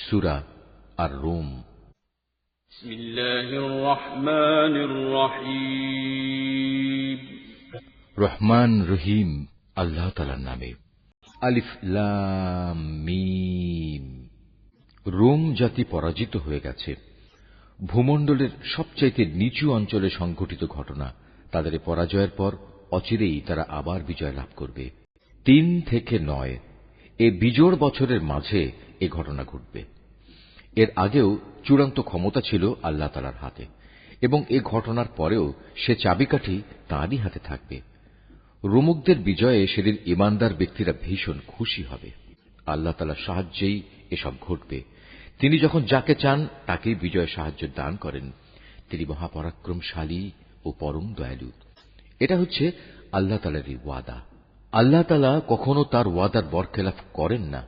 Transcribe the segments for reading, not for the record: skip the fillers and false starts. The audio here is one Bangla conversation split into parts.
সূরা আর রুম। বিসমিল্লাহির রহমানির রহিম। রহমান রহিম আল্লাহ তাআলার নামে। আলিফ লাম মিম। রোম জাতি পরাজিত হয়ে গেছে। ভূমণ্ডলের সবচাইতে নিচু অঞ্চলে সংঘটিত ঘটনা। তাদের পরাজয়ের পর অচিরেই তারা আবার বিজয় লাভ করবে। 3 থেকে 9 এ বিজোড় বছরের মাঝে এ ঘটনা ঘটবে। এর আগেও চূড়ান্ত ক্ষমতা ছিল আল্লাহ তাআলার হাতে, এবং এ ঘটনার পরেও সে চাবিকাঠি তাঁরই হাতে থাকবে। রোমকদের বিজয়ে সেদিন ঈমানদার ব্যক্তিরা ভীষণ খুশি হবে। আল্লাহ তাআলার সাহায্যেই এসব ঘটবে। তিনি যখন যাকে চান তাকেই বিজয় সাহায্য দান করেন। তিনি মহাপরাক্রমশালী ও পরম দয়ালু। এটা হচ্ছে আল্লাহ তাআলারই ওয়াদা। আল্লাহ তাআলা কখনো তার ওয়াদার বরখেলাফ করেন না,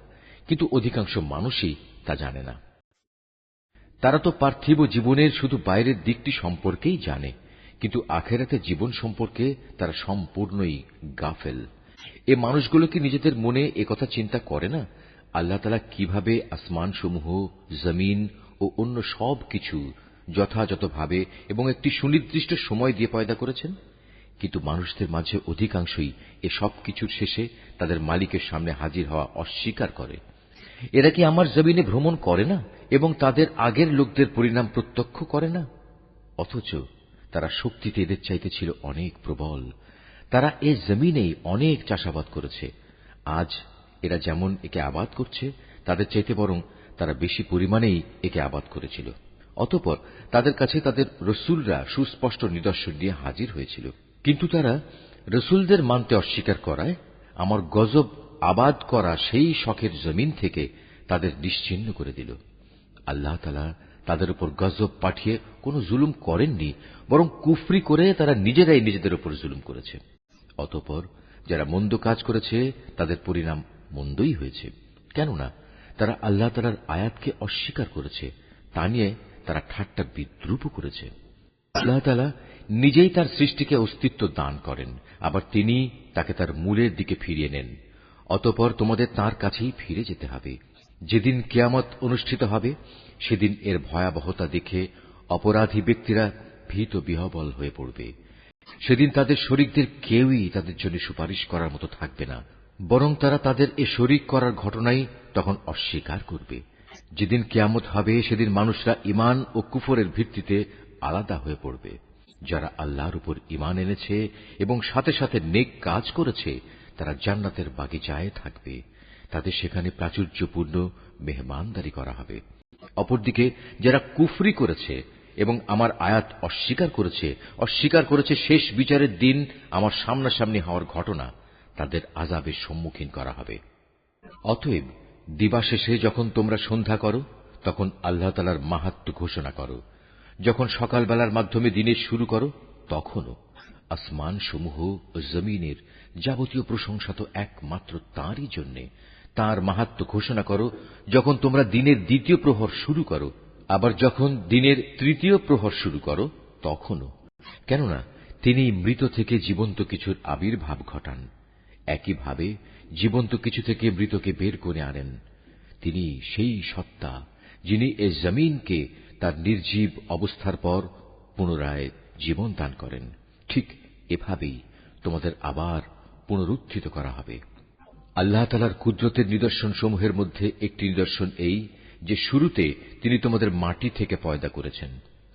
কিন্তু অধিকাংশ মানুষই তা জানে না। তারা তো পার্থিব জীবনের শুধু বাইরের দিকটি সম্পর্কেই জানে, কিন্তু আখিরাতের জীবন সম্পর্কে তারা সম্পূর্ণই গাফেল। এ মানুষগুলো কি নিজেদের মনে একথা চিন্তা করে না আল্লাহ তাআলা কিভাবে আসমানসমূহ, জমিন ও অন্য সব কিছু যথাযথভাবে এবং একটি সুনির্দিষ্ট সময় দিয়ে পয়দা করেছেন? কিন্তু মানুষদের মাঝে অধিকাংশই এ সব কিছুর শেষে তাদের মালিকের সামনে হাজির হওয়া অস্বীকার করে। এরা কি আমার জমিনে ভ্রমণ করে না এবং তাদের আগের লোকদের পরিণাম প্রত্যক্ষ করে না? অথচ তারা শক্তিতে এদের চাইতে ছিল অনেক প্রবল। তারা এ জমিনেই অনেক চাষাবাদ করেছে। আজ এরা যেমন একে আবাদ করছে, তাদের চাইতে বরং তারা বেশি পরিমাণেই একে আবাদ করেছিল। অতঃপর তাদের কাছে তাদের রসুলরা সুস্পষ্ট নিদর্শন নিয়ে হাজির হয়েছিল, কিন্তু তারা রসুলদের মানতে অস্বীকার করায় আমার গজব আবাদ করা সেই শখের জমিন থেকে তাদের নিশ্চিহ্ন করে দিল। আল্লাহ তাআলা তাদের উপর গজব পাঠিয়ে কোনো জুলুম করেননি, বরং কুফরি করে তারা নিজেরাই নিজেদের উপর জুলুম করেছে। অতঃপর যারা মন্দ কাজ করেছে তাদের পরিণাম মন্দই হয়েছে, কেননা তারা আল্লাহ তাআলার আয়াতকে অস্বীকার করেছে। তা নিয়ে তারা ঠাট্টা বিদ্রূপ করেছে। আল্লাহ তাআলা নিজেই তার সৃষ্টিকে অস্তিত্ব দান করেন, আবার তিনি তাকে তার মূলের দিকে ফিরিয়ে নেন। অতঃপর তোমাদের তাঁর কাছেই ফিরে যেতে হবে। যেদিন কিয়ামত অনুষ্ঠিত হবে সেদিন এর ভয়াবহতা দেখে অপরাধী ব্যক্তিরা ভীত বিহ্বল হয়ে পড়বে। সেদিন তাদের শরীকদের কেউই তাদের জন্য সুপারিশ করার মতো থাকবে না, বরং তারা তাদের এ শরীক করার ঘটনাই তখন অস্বীকার করবে। যেদিন কিয়ামত হবে সেদিন মানুষরা ঈমান ও কুফরের ভিত্তিতে আলাদা হয়ে পড়বে। যারা আল্লাহর উপর ঈমান এনেছে এবং সাথে সাথে নেক কাজ করেছে তারা জান্নাতের বাগিচায় থাকবে। তাদের সেখানে প্রাচুর্যপূর্ণ মেহমানদারি করা হবে। অপরদিকে যারা কুফরি করেছে এবং আমার আয়াত অস্বীকার করেছে শেষ বিচারের দিন আমার সামনাসামনি হওয়ার ঘটনা, তাদের আযাবের সম্মুখীন করা হবে। অতএব দিবাশেষে যখন তোমরা সন্ধ্যা করো তখন আল্লাহ তাআলার মাহাত্ম্য ঘোষণা করো। যখন সকালবেলার মাধ্যমে দিনের শুরু করো তখনও আসমান সমূহ ও জমিনের যাবতীয় প্রশংসা তো একমাত্র তাঁরই জন্যে। তাঁর মাহাত্ম্য ঘোষণা করো যখন তোমরা দিনের দ্বিতীয় প্রহর শুরু করো, আবার যখন দিনের তৃতীয় প্রহর শুরু করো তখনও, কেননা তিনি মৃত থেকে জীবন্ত কিছুর আবির্ভাব ঘটান। একইভাবে জীবন্ত কিছু থেকে মৃতকে বের করে আনেন। তিনি সেই সত্তা যিনি এ জমিনকে তার নির্জীব অবস্থার পর পুনরায় জীবন দান করেন। ঠিক এভাবেই তোমাদের আবার পুনরুত্থিত করা হবে। আল্লাহ তাআলার কুদরতের নিদর্শন সমূহের মধ্যে একটি নিদর্শন এই যে শুরুতে তিনি তোমাদের মাটি থেকে পয়দা করেছেন,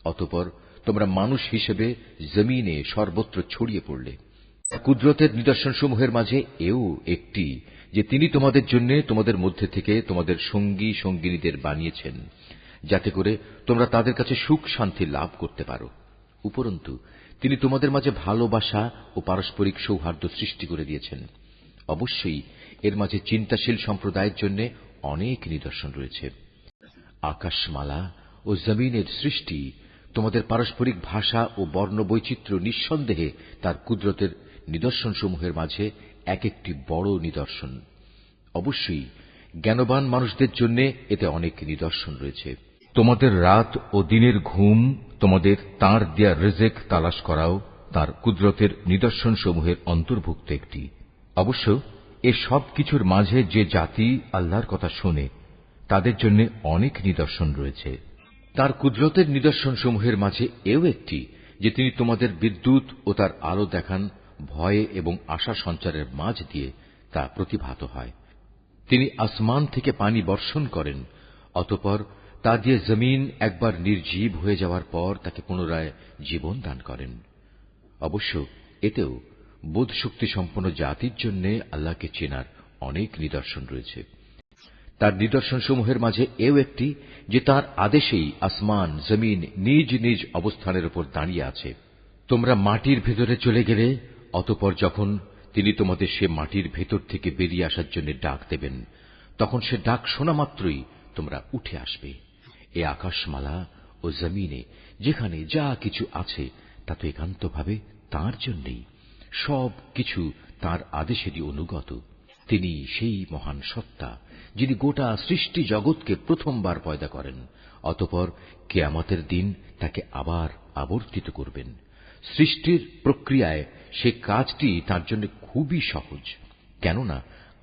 অতঃপর তোমরা মানুষ হিসেবে জমিনে সর্বত্র ছড়িয়ে পড়লে। কুদরতের নিদর্শন সমূহের মাঝে এও একটি যে তিনি তোমাদের জন্য তোমাদের মধ্যে থেকে তোমাদের সঙ্গী সঙ্গিনীদের বানিয়েছেন, যাতে করে তোমরা তাদের কাছে সুখ শান্তি লাভ করতে পারো। উপরন্তু তিনি তোমাদের মাঝে ভালোবাসা ও পারস্পরিক সৌহার্দ্য সৃষ্টি করে দিয়েছেন। অবশ্যই এর মাঝে চিন্তাশীল সম্প্রদায়ের জন্য অনেক নিদর্শন রয়েছে। আকাশমালা ও জমিনের সৃষ্টি, তোমাদের পারস্পরিক ভাষা ও বর্ণ বৈচিত্র্য নিঃসন্দেহে তার কুদরতের নিদর্শন সমূহের মাঝে এক একটি বড় নিদর্শন। অবশ্যই জ্ঞানবান মানুষদের জন্য এতে অনেক নিদর্শন রয়েছে। তোমাদের রাত ও দিনের ঘুম, তোমাদের তাঁর দেয়া রিজেক তালাশ করাও তার কুদরতের নিদর্শন সমূহের অন্তর্ভুক্ত একটি। অবশ্য এ সব কিছুর মাঝে যে জাতি আল্লাহর কথা শোনে তাদের জন্য অনেক নিদর্শন রয়েছে। তার কুদরতের নিদর্শনসমূহের মাঝে এও একটি যে তিনি তোমাদের বিদ্যুৎ ও তার আলো দেখান, ভয়ে এবং আশা সঞ্চারের মাঝ দিয়ে তা প্রতিভাত হয়। তিনি আসমান থেকে পানি বর্ষণ করেন, অতঃপর তা দিয়ে জমিন একবার নির্জীব হয়ে যাওয়ার পর তাকে পুনরায় জীবন দান করেন। অবশ্য এতেও বোধশক্তি সম্পন্ন জাতির জন্য আল্লাহকে চেনার অনেক নিদর্শন রয়েছে। তার নিদর্শনসমূহের মাঝে এও একটি যে তার আদেশেই আসমান জমিন নিজ নিজ অবস্থানের উপর দাঁড়িয়ে আছে। তোমরা মাটির ভেতরে চলে গেলে অতঃপর যখন তিনি তোমাদের সে মাটির ভেতর থেকে বেরিয়ে আসার জন্য ডাক দেবেন, তখন সে ডাক শোনা মাত্রই তোমরা উঠে আসবে। এ আকাশমালা ও জমিনে যেখানে যা কিছু আছে তা তো একান্তভাবে তাঁর জন্যই, সব কিছু তাঁর আদেশেরই অনুগত। তিনি সেই মহান সত্তা যিনি গোটা সৃষ্টি জগৎকে প্রথমবার পয়দা করেন, অতঃপর কিয়ামতের দিন তাকে আবার আবর্তিত করবেন। সৃষ্টির প্রক্রিয়ায় সে কাজটি তার জন্য খুবই সহজ, কেননা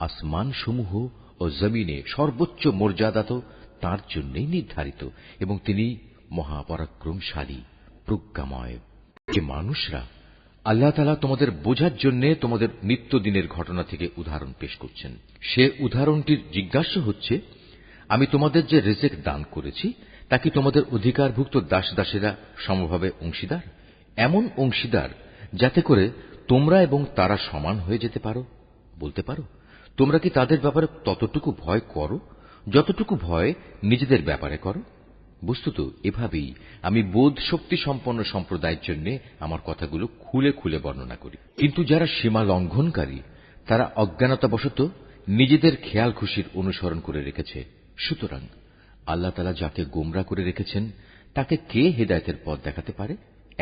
আসমানসমূহ ও জমিনে সর্বোচ্চ মর্যাদা তো তাঁর জন্যই নির্ধারিত, এবং তিনি মহাপরাক্রমশালী, প্রজ্ঞাময়। যে মানুষরা আল্লাহ তাআলা তোমাদের বোঝার জন্য তোমাদের নিত্যদিনের ঘটনা থেকে উদাহরণ পেশ করছেন, সে উদাহরণটির জিজ্ঞাসা হচ্ছে, আমি তোমাদের যে রিজিক দান করেছি তা কি তোমাদের অধিকারভুক্ত দাস দাসেরা সমভাবে অংশীদার? এমন অংশীদার যাতে করে তোমরা এবং তারা সমান হয়ে যেতে পারো। বলতে পারো, তোমরা কি তাদের ব্যাপারে ততটুকু ভয় করো যতটুকু ভয় নিজেদের ব্যাপারে করো? বস্তুত এভাবেই আমি বোধ শক্তি সম্পন্ন সম্প্রদায়ের জন্য আমার কথাগুলো খুলে খুলে বর্ণনা করি। কিন্তু যারা সীমা লঙ্ঘনকারী তারা অজ্ঞানতাবশত নিজেদের খেয়াল খুশির অনুসরণ করে রেখেছে। সুতরাং আল্লাহ তাআলা যাকে গোমরা করে রেখেছেন তাকে কে হেদায়েতের পথ দেখাতে পারে?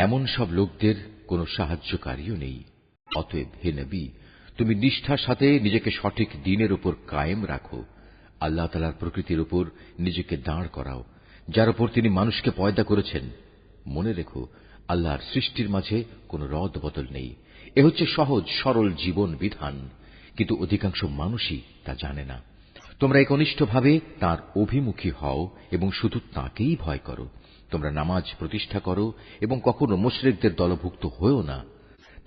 এমন সব লোকদের কোনো সাহায্যকারীও নেই। অতএব হে নবী, তুমি নিষ্ঠার সাথে নিজেকে সঠিক দ্বীনের উপর কায়েম রাখো। আল্লাহ তাআলার প্রকৃতির উপর নিজেকে দাঁড় করাও, যার উপর তিনি মানুষকে পয়দা করেছেন। মনে রেখো, আল্লাহর সৃষ্টির মাঝে কোনো রদ বদল নেই। এ হচ্ছে সহজ সরল জীবন বিধান, কিন্তু অধিকাংশ মানুষই তা জানে না। তোমরা একনিষ্ঠভাবে তাঁর অভিমুখী হও এবং শুধু তাঁকেই ভয় করো। তোমরা নামাজ প্রতিষ্ঠা করো এবং কখনো মুশরিকদের দলভুক্ত হয়েও না।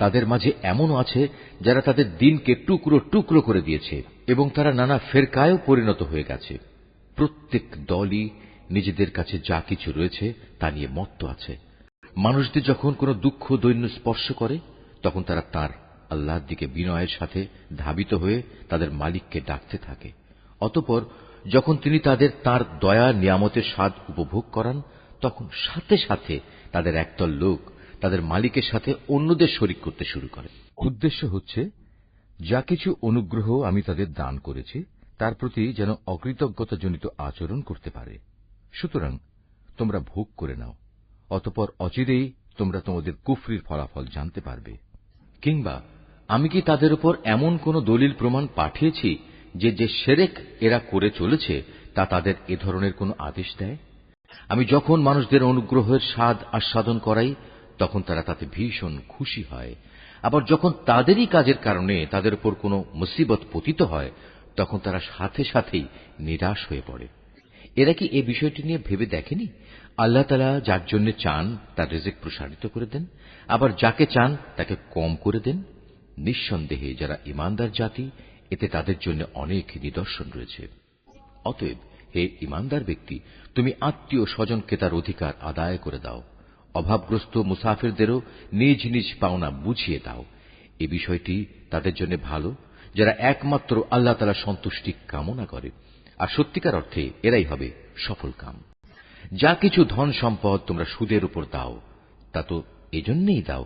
তাদের মাঝে এমনও আছে যারা তাদের দিনকে টুকরো টুকরো করে দিয়েছে এবং তারা নানা ফেরকায়ও পরিণত হয়ে গেছে। প্রত্যেক দলই নিজেদের কাছে যা কিছু রয়েছে তা নিয়ে মত্ত আছে। মানুষদের যখন কোনো দুঃখ দৈন্য স্পর্শ করে তখন তারা তার আল্লাহর দিকে বিনয়ের সাথে ধাবিত হয়ে তাদের মালিককে ডাকতে থাকে। অতঃপর যখন তিনি তাদের তার দয়া নিয়ামতের স্বাদ উপভোগ করান তখন সাথে সাথে তাদের একদল লোক তাদের মালিকের সাথে অন্যদের শরিক করতে শুরু করে। উদ্দেশ্য হচ্ছে যা কিছু অনুগ্রহ আমি তাদের দান করেছি তার প্রতি যেন অকৃতজ্ঞতাজনিত আচরণ করতে পারে। সুতরাং তোমরা ভোগ করে নাও, অতঃপর অচিরেই তোমরা তোমাদের কুফরির ফলাফল জানতে পারবে। কিংবা আমি কি তাদের উপর এমন কোন দলিল প্রমাণ পাঠিয়েছি যে যে শিরক এরা করে চলেছে তা তাদের এ ধরনের কোন আদেশ দেয়? আমি যখন মানুষদের অনুগ্রহের স্বাদ আস্বাদন করাই তখন তারা তাতে ভীষণ খুশি হয়, আবার যখন তাদেরই কাজের কারণে তাদের উপর কোনো মুসিবত পতিত হয় তখন তারা সাথে সাথেই নিরাশ হয়ে পড়ে। এরা কি এই বিষয়টি নিয়ে ভেবে দেখেনি আল্লাহ তাআলা যার জন্য চান তার রিজিক প্রসারিত করে দেন, আবার যাকে চান তাকে কম করে দেন? নিঃসন্দেহে যারা ঈমানদার জাতি, এতে তাদের জন্য অনেক নিদর্শন রয়েছে। অতএব হে ঈমানদার ব্যক্তি, তুমি আত্মীয় স্বজনকে তার অধিকার আদায় করে দাও। অভাবগ্রস্ত মুসাফিরদেরও নিজ নিজ পাওনা বুঝিয়ে দাও। এ বিষয়টি তাদের জন্য ভালো যারা একমাত্র আল্লাহ তাআলার সন্তুষ্টি কামনা করে, আর সত্যিকার অর্থে এরাই হবে সফল কাম। যা কিছু ধন সম্পদ তোমরা সুদের উপর দাও তা তো এজন্যই দাও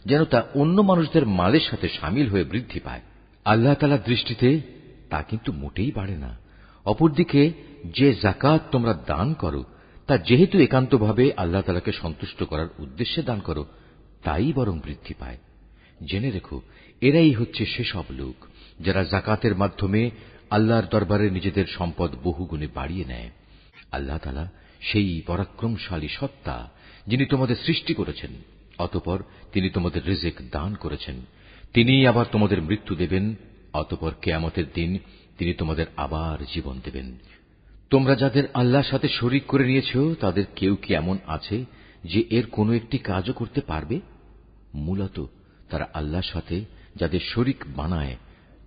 যেন তা অন্য মানুষদের মালের সাথে শামিল হয়ে বৃদ্ধি পায়। আল্লাহ তাআলার দৃষ্টিতে তা কিন্তু মোটেই বাড়ে না। অপরদিকে যে যাকাত তোমরা দান করো তা যেহেতু একান্তভাবে আল্লাহ তাআলাকে সন্তুষ্ট করার উদ্দেশ্যে দান করো তাই বরং বৃদ্ধি পায়। জেনে রেখো, এরাই হচ্ছে সেসব লোক যারা যাকাতের মাধ্যমে আল্লাহর দরবারে নিজেদের সম্পদ বহুগুণে বাড়িয়ে নেয়। আল্লাহ তাআলা সেই পরাক্রমশালী সত্তা যিনি তোমাদের সৃষ্টি করেছেন, অতঃপর তিনি তোমাদের রিজিক দান করেছেন। তিনিই আবার তোমাদের মৃত্যু দেবেন, অতঃপর কিয়ামতের দিন তিনি তোমাদের আবার জীবন দেবেন। তোমরা যাদের আল্লাহর সাথে শরীক করে নিয়েছ তাদের কেউ কি এমন আছে যে এর কোনো একটি কাজও করতে পারবে? মূলত তারা আল্লাহর সাথে যাদের শরীক বানায়,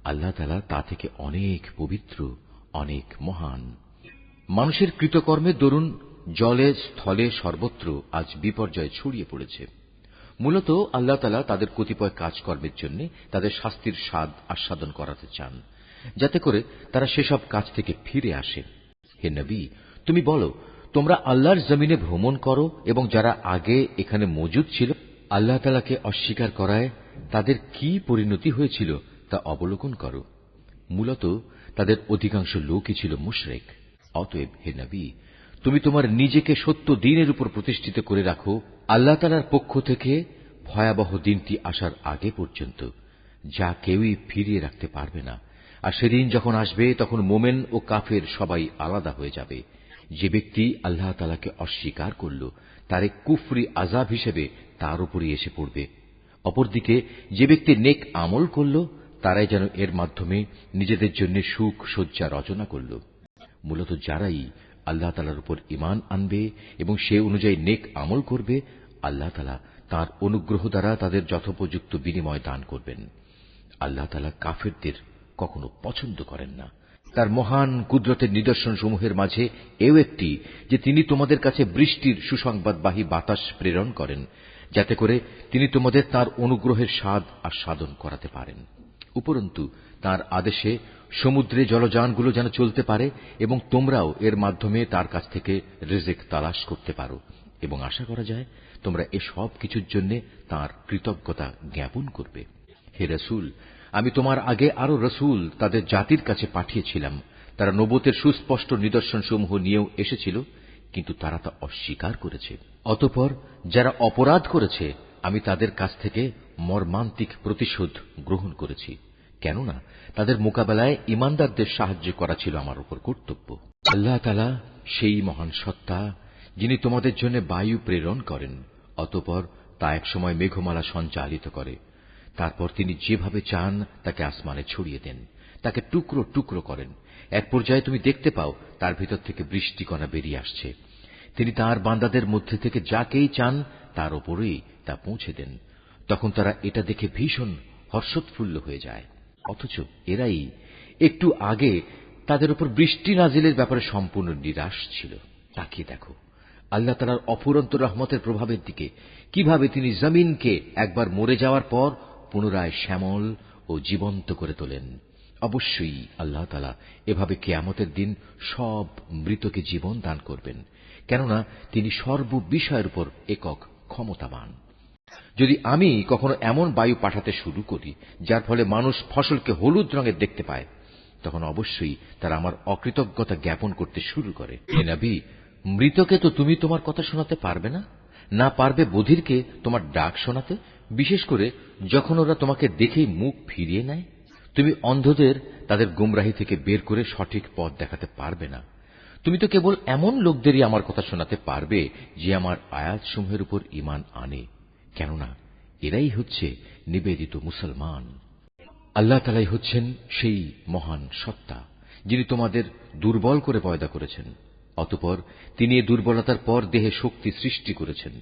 আল্লাহ তাআলা তা থেকে অনেক পবিত্র, অনেক মহান। মানুষের কৃতকর্মের দরুন জলে স্থলে সর্বত্র আজ বিপর্যয় ছড়িয়ে পড়েছে। মূলত আল্লাহ তাআলা তাদের কতিপয় কাজকর্মের জন্য তাদের শাস্তির স্বাদ আস্বাদন করাতে চান, যাতে করে তারা সেসব কাজ থেকে ফিরে আসে। হে নবী, তুমি বলো, তোমরা আল্লাহর জমিনে ভ্রমণ করো এবং যারা আগে এখানে মজুদ ছিল আল্লাহ তাআলাকে অস্বীকার করায় তাদের কি পরিণতি হয়েছিল তা অবলোকন করো। মূলত তাদের অধিকাংশ লোকই ছিল মুশরিক। অতএব হে নবী, তুমি তোমার নিজেকে সত্য দ্বীনের উপর প্রতিষ্ঠিত করে রাখো আল্লাহ তাআলার পক্ষ থেকে ভয়াবহ দিনটি আসার আগে পর্যন্ত, যা কেউই ফিরিয়ে রাখতে পারবে না। আর সেদিন যখন আসবে তখন মোমেন ও কাফের সবাই আলাদা হয়ে যাবে। যে ব্যক্তি আল্লাহ তাআলাকে অস্বীকার করল তার এক কুফরি আযাব হিসেবে তার উপরই এসে পড়বে। অপরদিকে যে ব্যক্তি নেক আমল করল তারাই যেন এর মাধ্যমে নিজেদের জন্য সুখ সজ্জা রচনা করল। মূলত যারাই আল্লাহ তাআলার উপর ঈমান আনবে এবং সে অনুযায়ী নেক আমল করবে, আল্লাহ তাআলা তাঁর অনুগ্রহ দ্বারা তাদের যথোপযুক্ত বিনিময় দান করবেন। আল্লাহ তাআলা কাফেরদের কখনো পছন্দ করেন না। তার মহান কুদরতের নিদর্শন সমূহের মাঝে এও একটি যে তিনি তোমাদের কাছে বৃষ্টির সুসংবাদবাহী বাতাস প্রেরণ করেন, যাতে করে তিনি তোমাদের তার অনুগ্রহের স্বাদ আস্বাদন করাতে পারেন। উপরন্তু তার আদেশে সমুদ্রে জলযানগুলো যেন চলতে পারে এবং তোমরাও এর মাধ্যমে তার কাছ থেকে রিজিক তালাশ করতে পারো, এবং আশা করা যায় তোমরা এসব কিছুর জন্য তার কৃতজ্ঞতা জ্ঞাপন করবে। হে রাসূল, আমি তোমার আগে আরো রাসূল তাদের জাতির কাছে পাঠিয়েছিলাম। তারা নবুয়তের সুস্পষ্ট নিদর্শন সমূহ নিয়েও এসেছিল, কিন্তু তারা তা অস্বীকার করেছে। অতঃপর যারা অপরাধ করেছে আমি তাদের কাছ থেকে মর্মান্তিক প্রতিশোধ গ্রহণ করেছি, কেননা তাদের মোকাবেলায় ঈমানদারদের সাহায্য করা ছিল আমার উপর কর্তব্য। আল্লাহ তাআলা সেই মহান সত্তা যিনি তোমাদের জন্য বায়ু প্রেরণ করেন, অতঃপর তা একসময় মেঘমালা সঞ্চালিত করে। তারপর তিনি যেভাবে চান তাকে আসমানে ছড়িয়ে দেন, তাকে টুকরো টুকরো করেন। এক পর্যায়ে তুমি দেখতে পাও তার ভিতর থেকে বৃষ্টিকণা বেরিয়ে আসছে। তিনি তাঁর বান্দাদের মধ্যে থেকে যাকেই চান তার ওপরেই তা পৌঁছে দেন। তখন তারা এটা দেখে ভীষণ হর্ষোৎফুল্ল হয়ে যায়, অথচ এরাই একটু আগে তাদের উপর বৃষ্টি নাজিলের ব্যাপারে সম্পূর্ণ নিরাশ ছিল। তাকিয়ে দেখো আল্লাহ তাআলার অফুরন্ত রহমতের প্রভাবের দিকে, কিভাবে তিনি জমিনকে একবার মরে যাওয়ার পর পুনরায় শ্যামল ও জীবন্ত করে তোলেন। অবশ্যই আল্লাহ তাআলা এভাবে কিয়ামতের দিন সব মৃতকে জীবন দান করবেন, কেননা তিনি সর্ববিষয়ের উপর একক ক্ষমতাবান। যদি আমি কখনো এমন বায়ু পাঠাতে শুরু করি যার ফলে মানুষ ফসলকে হলুদ রঙের দেখতে পায়, তখন অবশ্যই তারা আমার অকৃতজ্ঞতা জ্ঞাপন করতে শুরু করে। হে নবী, মৃতকে তো তুমি তোমার কথা শোনাতে পারবে না, না পারবে বধিরকে তোমার ডাক শোনাতে, বিশেষ করে যখন ওরা তোমাকে দেখেই মুখ ফিরিয়ে নেয়। তুমি অন্ধদের তাদের গুমরাহি থেকে বের করে সঠিক পথ দেখাতে পারবে না। তুমি তো কেবল এমন লোকদেরই আমার কথা শোনাতে পারবে যে আমার আয়াতসমূহের উপর ঈমান আনে, কেননা এরাই হচ্ছে নিবেদিত মুসলমান। আল্লাহ তাআলাই হচ্ছেন সেই মহান সত্তা যিনি তোমাদের দুর্বল করে পয়দা করেছেন, অতঃপর তিনি এ দুর্বলতার পর দেহে শক্তি সৃষ্টি করেছেন।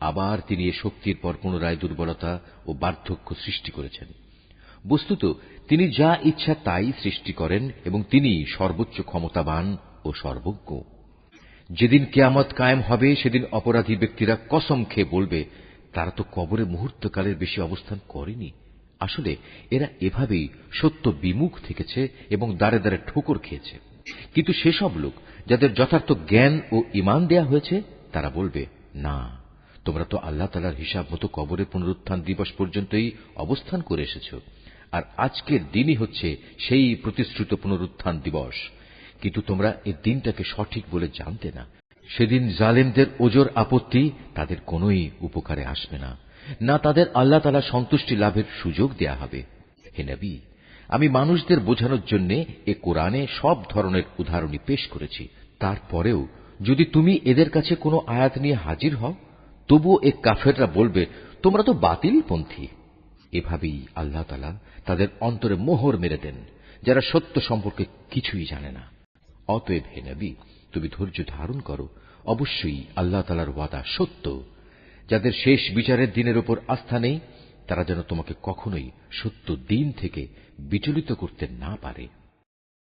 আবার তিনি এ শক্তির পর পুনরায় দুর্বলতা ও বার্ধক্য সৃষ্টি করেছেন। বস্তুত তিনি যা ইচ্ছা তাই সৃষ্টি করেন এবং তিনি সর্বোচ্চ ক্ষমতাবান ও সর্বজ্ঞ। যেদিন কিয়ামত কায়েম হবে সেদিন অপরাধী ব্যক্তিরা কসম খেয়ে বলবে, তারা তো কবরে মুহূর্তকালের বেশি অবস্থান করেনি। আসলে এরা এভাবেই সত্য বিমুখ থেকেছে এবং দ্বারে দ্বারে ঠোকর খেয়েছে। কিন্তু সেসব লোক যাদের যথার্থ জ্ঞান ও ঈমান দেয়া হয়েছে তারা বলবে, না, তোমরা তো আল্লাহ তাআলার হিসাব মতো কবরের পুনরুত্থান দিবস পর্যন্তই অবস্থান করে এসেছ, আর আজকের দিনই হচ্ছে সেই প্রতিশ্রুত পুনরুত্থান দিবস। কিন্তু তোমরা এই দিনটাকে সঠিক বলে জানতে না। সেদিন জালেমদের ওজর আপত্তি তাদের কোনোই উপকারে আসবে না, না তাদের আল্লাহ তাআলা সন্তুষ্টি লাভের সুযোগ দেয়া হবে। হে নবী, আমি মানুষদের বোঝানোর জন্য এ কোরআনে সব ধরনের উদাহরণই পেশ করেছি। তারপরেও যদি তুমি এদের কাছে কোনো আয়াত নিয়ে হাজির হও, তবুও এ কাফেররা বলবে, তোমরা তো বাতিলপন্থী। এভাবেই আল্লাহ তাআলা তাদের অন্তরে মোহর মেরে দেন, যারা সত্য সম্পর্কে কিছুই জানে না। অতএব হে নবী, তুমি ধৈর্য ধারণ করো। অবশ্যই আল্লাহ তাআলার ওয়াদা সত্য। যাদের শেষ বিচারের দিনের উপর আস্থা নেই, তারা যেন তোমাকে কখনোই সত্য দিন থেকে বিচলিত করতে না পারে।